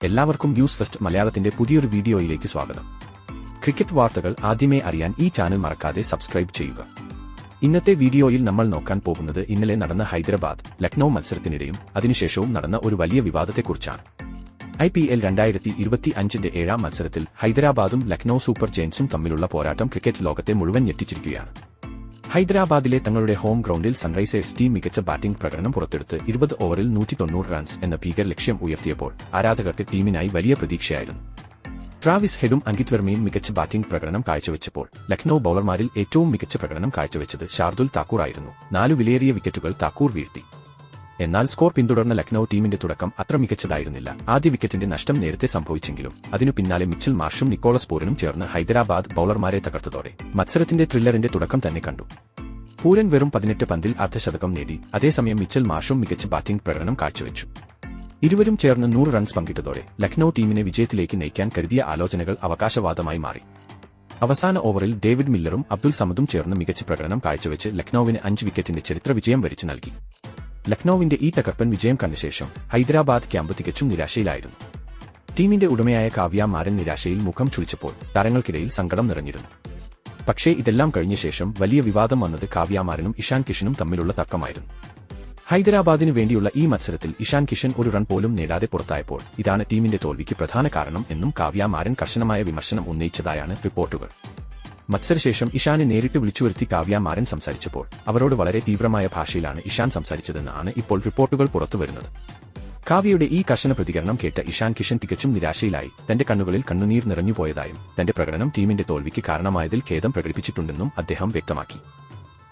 എല്ലാവർക്കും news first മലയാളത്തിന്റെ പുതിയൊരു വീഡിയോയിലേക്ക് സ്വാഗതം. ക്രിക്കറ്റ് വാർത്തകൾ ആദ്യമേ അറിയാൻ ഈ ചാനൽ മറക്കാതെ സബ്സ്ക്രൈബ് ചെയ്യുക. ഇന്നത്തെ വീഡിയോയിൽ നമ്മൾ നോക്കാൻ പോകുന്നത് ഇന്നലെ നടന്ന ഹൈദരാബാദ് ലക്നൌ മത്സരത്തിനിടെയും അതിനുശേഷവും നടന്ന ഒരു വലിയ വിവാദത്തെക്കുറിച്ചാണ്. IPL 2025 7ാം മത്സരത്തിൽ ഹൈദരാബാദും ലക്നൌ സൂപ്പർ ജയന്റ്സും തമ്മിലുള്ള പോരാട്ടം ക്രിക്കറ്റ് ലോകത്തെ മുഴുവൻ ഞെട്ടിച്ചിരിക്കുകയാണ്. ഹൈദരാബാദിലെ തങ്ങളുടെ ഹോം ഗ്രൗണ്ടിൽ സൺറൈസേഴ്സ് ടീം മികച്ച ബാറ്റിംഗ് പ്രകടനം പുറത്തെടുത്ത് 20 ഓവറിൽ 190 റൺസ് എന്ന ഭീകര ലക്ഷ്യം ഉയർത്തിയപ്പോൾ ആരാധകർക്ക് ടീമിനായി വലിയ പ്രതീക്ഷയായിരുന്നു. ട്രാവിസ് ഹെഡും അങ്കിത് വർമ്മയും മികച്ച ബാറ്റിംഗ് പ്രകടനം കാഴ്ചവെച്ചപ്പോൾ ലക്നൌ ബൌളർമാരിൽ ഏറ്റവും മികച്ച പ്രകടനം കാഴ്ചവെച്ചത് ഷാർദുൽ താക്കൂർ ആയിരുന്നു. 4 വിലയേറിയ വിക്കറ്റുകൾ താക്കൂർ വീഴ്ത്തി. എന്നാൽ സ്കോർ പിന്തുടർന്ന ലക്നൌ ടീമിന്റെ തുടക്കം അത്ര മികച്ചതായിരുന്നില്ല. ആദ്യ വിക്കറ്റിന്റെ നഷ്ടം നേരത്തെ സംഭവിച്ചെങ്കിലും അതിനു പിന്നാലെ മിച്ചൽ മാർഷും നിക്കോളസ് പൂരനും ചേർന്ന് ഹൈദരാബാദ് ബൌളർമാരെ തകർത്തതോടെ മത്സരത്തിന്റെ ത്രില്ലറിന്റെ തുടക്കം തന്നെ കണ്ടു. പൂരൻ വെറും 18 പന്തിൽ അർദ്ധശതകം നേടി. അതേസമയം മിച്ചൽ മാർഷും മികച്ച ബാറ്റിംഗ് പ്രകടനം കാഴ്ചവെച്ചു. ഇരുവരും ചേർന്ന് 100 റൺസ് പങ്കിട്ടതോടെ ലക്നൌ ടീമിനെ വിജയത്തിലേക്ക് നയിക്കാൻ കരുതിയ ആലോചനകൾ അവകാശവാദമായി മാറി. അവസാന ഓവറിൽ ഡേവിഡ് മില്ലറും അബ്ദുൽ സമദും ചേർന്ന് മികച്ച പ്രകടനം കാഴ്ചവെച്ച് ലക്നൌവിന് 5 വിക്കറ്റിന്റെ ചരിത്ര വിജയം വരിച്ചു നൽകി. ലക്നൌവിന്റെ ഈ തകർപ്പൻ വിജയം കണ്ട ശേഷം ഹൈദരാബാദ് ക്യാമ്പ് തികച്ചും നിരാശയിലായിരുന്നു. ടീമിന്റെ ഉടമയായ കാവ്യ മാരൻ നിരാശയിൽ മുഖം ചുളിച്ചപ്പോൾ താരങ്ങൾക്കിടയിൽ സങ്കടം നിറഞ്ഞിരുന്നു. പക്ഷേ ഇതെല്ലാം കഴിഞ്ഞ ശേഷം വലിയ വിവാദം വന്നത് കാവ്യ മാരനും ഇഷാൻ കിഷനും തമ്മിലുള്ള തർക്കമായിരുന്നു. ഹൈദരാബാദിനു വേണ്ടിയുള്ള ഈ മത്സരത്തിൽ ഇഷാൻ കിഷൻ ഒരു റൺ പോലും നേടാതെ പുറത്തായപ്പോൾ ഇതാണ് ടീമിന്റെ തോൽവിക്ക് പ്രധാന കാരണം എന്നും കാവ്യ മാരൻ കർശനമായ വിമർശനം ഉന്നയിച്ചതായാണ് റിപ്പോർട്ടുകൾ. മത്സരശേഷം ഇഷാനെ നേരിട്ട് വിളിച്ചുവരുത്തി കാവ്യ മാരൻ സംസാരിച്ചപ്പോൾ അവരോട് വളരെ തീവ്രമായ ഭാഷയിലാണ് ഇഷാൻ സംസാരിച്ചതെന്നാണ് ഇപ്പോൾ റിപ്പോർട്ടുകൾ പുറത്തുവരുന്നത്. കാവ്യയുടെ ഈ കർശന പ്രതികരണം കേട്ട ഇഷാൻ കിഷൻ തികച്ചും നിരാശയിലായി. തന്റെ കണ്ണുകളിൽ കണ്ണുനീർ നിറഞ്ഞുപോയതായും തന്റെ പ്രകടനം ടീമിന്റെ തോൽവിക്ക് കാരണമായതിൽ ഖേദം പ്രകടിപ്പിച്ചിട്ടുണ്ടെന്നും അദ്ദേഹം വ്യക്തമാക്കി.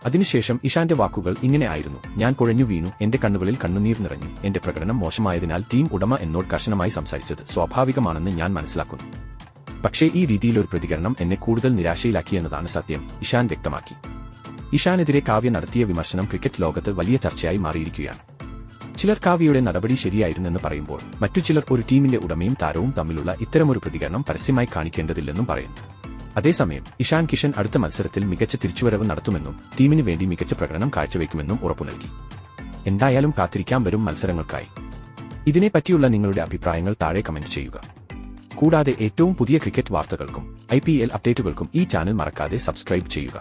അതിനുശേഷം ഇഷാന്റെ വാക്കുകൾ ഇങ്ങനെ ആയിരുന്നു: ഞാൻ കുഴഞ്ഞു വീണു, എന്റെ കണ്ണുകളിൽ കണ്ണുനീർ നിറഞ്ഞു. എന്റെ പ്രകടനം മോശമായതിനാൽ ടീം ഉടമ എന്നോട് കർശനമായി സംസാരിച്ചത് സ്വാഭാവികമാണെന്ന് ഞാൻ മനസ്സിലാക്കുന്നു. പക്ഷേ ഈ രീതിയിലൊരു പ്രതികരണം എന്നെ കൂടുതൽ നിരാശയിലാക്കിയെന്നതാണ് സത്യം, ഇഷാൻ വ്യക്തമാക്കി. ഇഷാനെതിരെ കാവ്യ നടത്തിയ വിമർശനം ക്രിക്കറ്റ് ലോകത്ത് വലിയ ചർച്ചയായി മാറിയിരിക്കുകയാണ്. ചിലർ കാവ്യയുടെ നടപടി ശരിയായിരുന്നെന്ന് പറയുമ്പോൾ മറ്റു ചിലർ ഒരു ടീമിന്റെ ഉടമയും താരവും തമ്മിലുള്ള ഇത്തരമൊരു പ്രതികരണം പരസ്യമായി കാണിക്കേണ്ടതില്ലെന്നും പറയുന്നു. അതേസമയം ഇഷാൻ കിഷൻ അടുത്ത മത്സരത്തിൽ മികച്ച തിരിച്ചുവരവ് നടത്തുമെന്നും ടീമിന് വേണ്ടി മികച്ച പ്രകടനം കാഴ്ചവെക്കുമെന്നും ഉറപ്പു നൽകി. എന്തായാലും കാത്തിരിക്കാം വരും മത്സരങ്ങൾക്കായി. ഇതിനെപ്പറ്റിയുള്ള നിങ്ങളുടെ അഭിപ്രായങ്ങൾ താഴെ കമന്റ് ചെയ്യുക. കൂടാതെ ഏറ്റവും പുതിയ ക്രിക്കറ്റ് വാർത്തകൾക്കും IPL അപ്ഡേറ്റുകൾക്കും ഈ ചാനൽ മറക്കാതെ സബ്സ്ക്രൈബ് ചെയ്യുക.